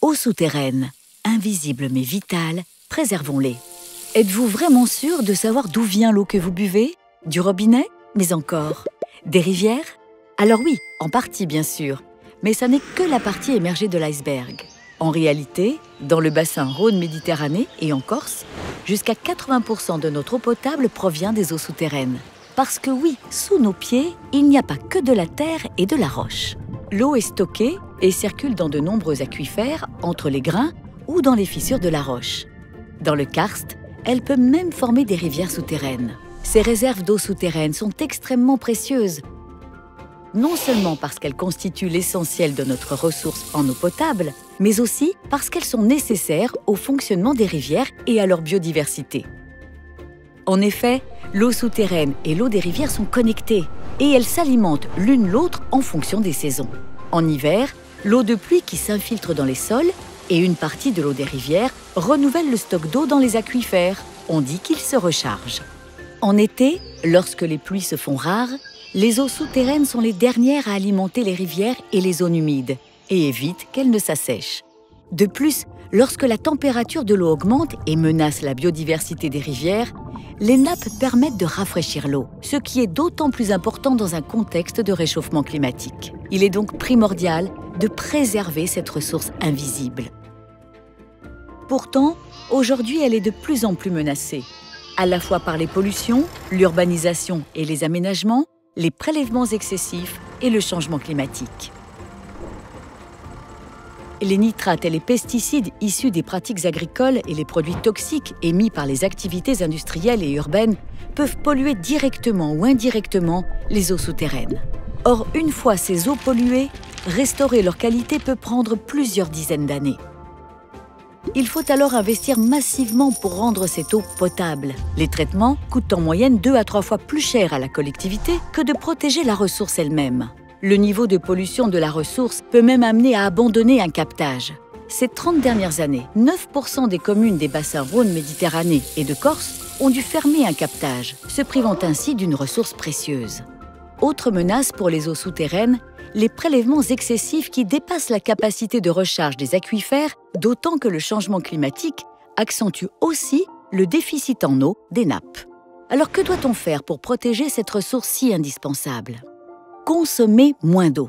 Eaux souterraines, invisibles mais vitales, préservons-les. Êtes-vous vraiment sûr de savoir d'où vient l'eau que vous buvez? Du robinet? Mais encore? Des rivières? Alors oui, en partie bien sûr, mais ça n'est que la partie émergée de l'iceberg. En réalité, dans le bassin Rhône-Méditerranée et en Corse, jusqu'à 80% de notre eau potable provient des eaux souterraines. Parce que oui, sous nos pieds, il n'y a pas que de la terre et de la roche. L'eau est stockée et circule dans de nombreux aquifères, entre les grains ou dans les fissures de la roche. Dans le karst, elle peut même former des rivières souterraines. Ces réserves d'eau souterraine sont extrêmement précieuses, non seulement parce qu'elles constituent l'essentiel de notre ressource en eau potable, mais aussi parce qu'elles sont nécessaires au fonctionnement des rivières et à leur biodiversité. En effet, l'eau souterraine et l'eau des rivières sont connectées et elles s'alimentent l'une l'autre en fonction des saisons. En hiver, l'eau de pluie qui s'infiltre dans les sols et une partie de l'eau des rivières renouvelle le stock d'eau dans les aquifères. On dit qu'ils se rechargent. En été, lorsque les pluies se font rares, les eaux souterraines sont les dernières à alimenter les rivières et les zones humides et évitent qu'elles ne s'assèchent. De plus, lorsque la température de l'eau augmente et menace la biodiversité des rivières, les nappes permettent de rafraîchir l'eau, ce qui est d'autant plus important dans un contexte de réchauffement climatique. Il est donc primordial de préserver cette ressource invisible. Pourtant, aujourd'hui, elle est de plus en plus menacée, à la fois par les pollutions, l'urbanisation et les aménagements, les prélèvements excessifs et le changement climatique. Les nitrates et les pesticides issus des pratiques agricoles et les produits toxiques émis par les activités industrielles et urbaines peuvent polluer directement ou indirectement les eaux souterraines. Or, une fois ces eaux polluées, restaurer leur qualité peut prendre plusieurs dizaines d'années. Il faut alors investir massivement pour rendre cette eau potable. Les traitements coûtent en moyenne 2 à 3 fois plus cher à la collectivité que de protéger la ressource elle-même. Le niveau de pollution de la ressource peut même amener à abandonner un captage. Ces 30 dernières années, 9% des communes des bassins Rhône-Méditerranée et de Corse ont dû fermer un captage, se privant ainsi d'une ressource précieuse. Autre menace pour les eaux souterraines, les prélèvements excessifs qui dépassent la capacité de recharge des aquifères, d'autant que le changement climatique accentue aussi le déficit en eau des nappes. Alors que doit-on faire pour protéger cette ressource si indispensable? Consommer moins d'eau.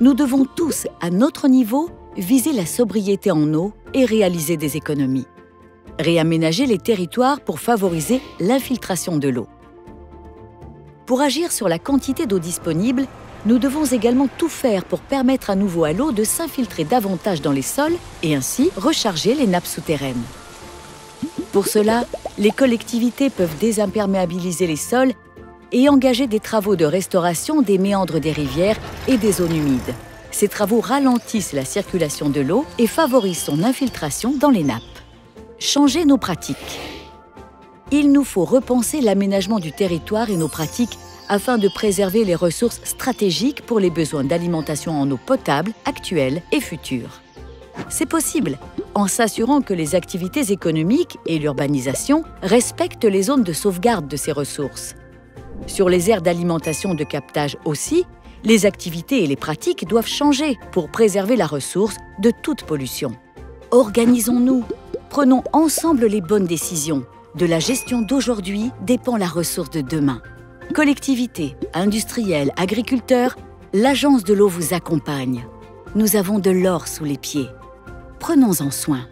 Nous devons tous, à notre niveau, viser la sobriété en eau et réaliser des économies. Réaménager les territoires pour favoriser l'infiltration de l'eau. Pour agir sur la quantité d'eau disponible, nous devons également tout faire pour permettre à nouveau à l'eau de s'infiltrer davantage dans les sols et ainsi recharger les nappes souterraines. Pour cela, les collectivités peuvent désimperméabiliser les sols et engager des travaux de restauration des méandres des rivières et des zones humides. Ces travaux ralentissent la circulation de l'eau et favorisent son infiltration dans les nappes. Changer nos pratiques. Il nous faut repenser l'aménagement du territoire et nos pratiques afin de préserver les ressources stratégiques pour les besoins d'alimentation en eau potable actuels et futurs. C'est possible en s'assurant que les activités économiques et l'urbanisation respectent les zones de sauvegarde de ces ressources. Sur les aires d'alimentation de captage aussi, les activités et les pratiques doivent changer pour préserver la ressource de toute pollution. Organisons-nous, prenons ensemble les bonnes décisions. De la gestion d'aujourd'hui dépend la ressource de demain. Collectivités, industriels, agriculteurs, l'Agence de l'eau vous accompagne. Nous avons de l'or sous les pieds. Prenons-en soin.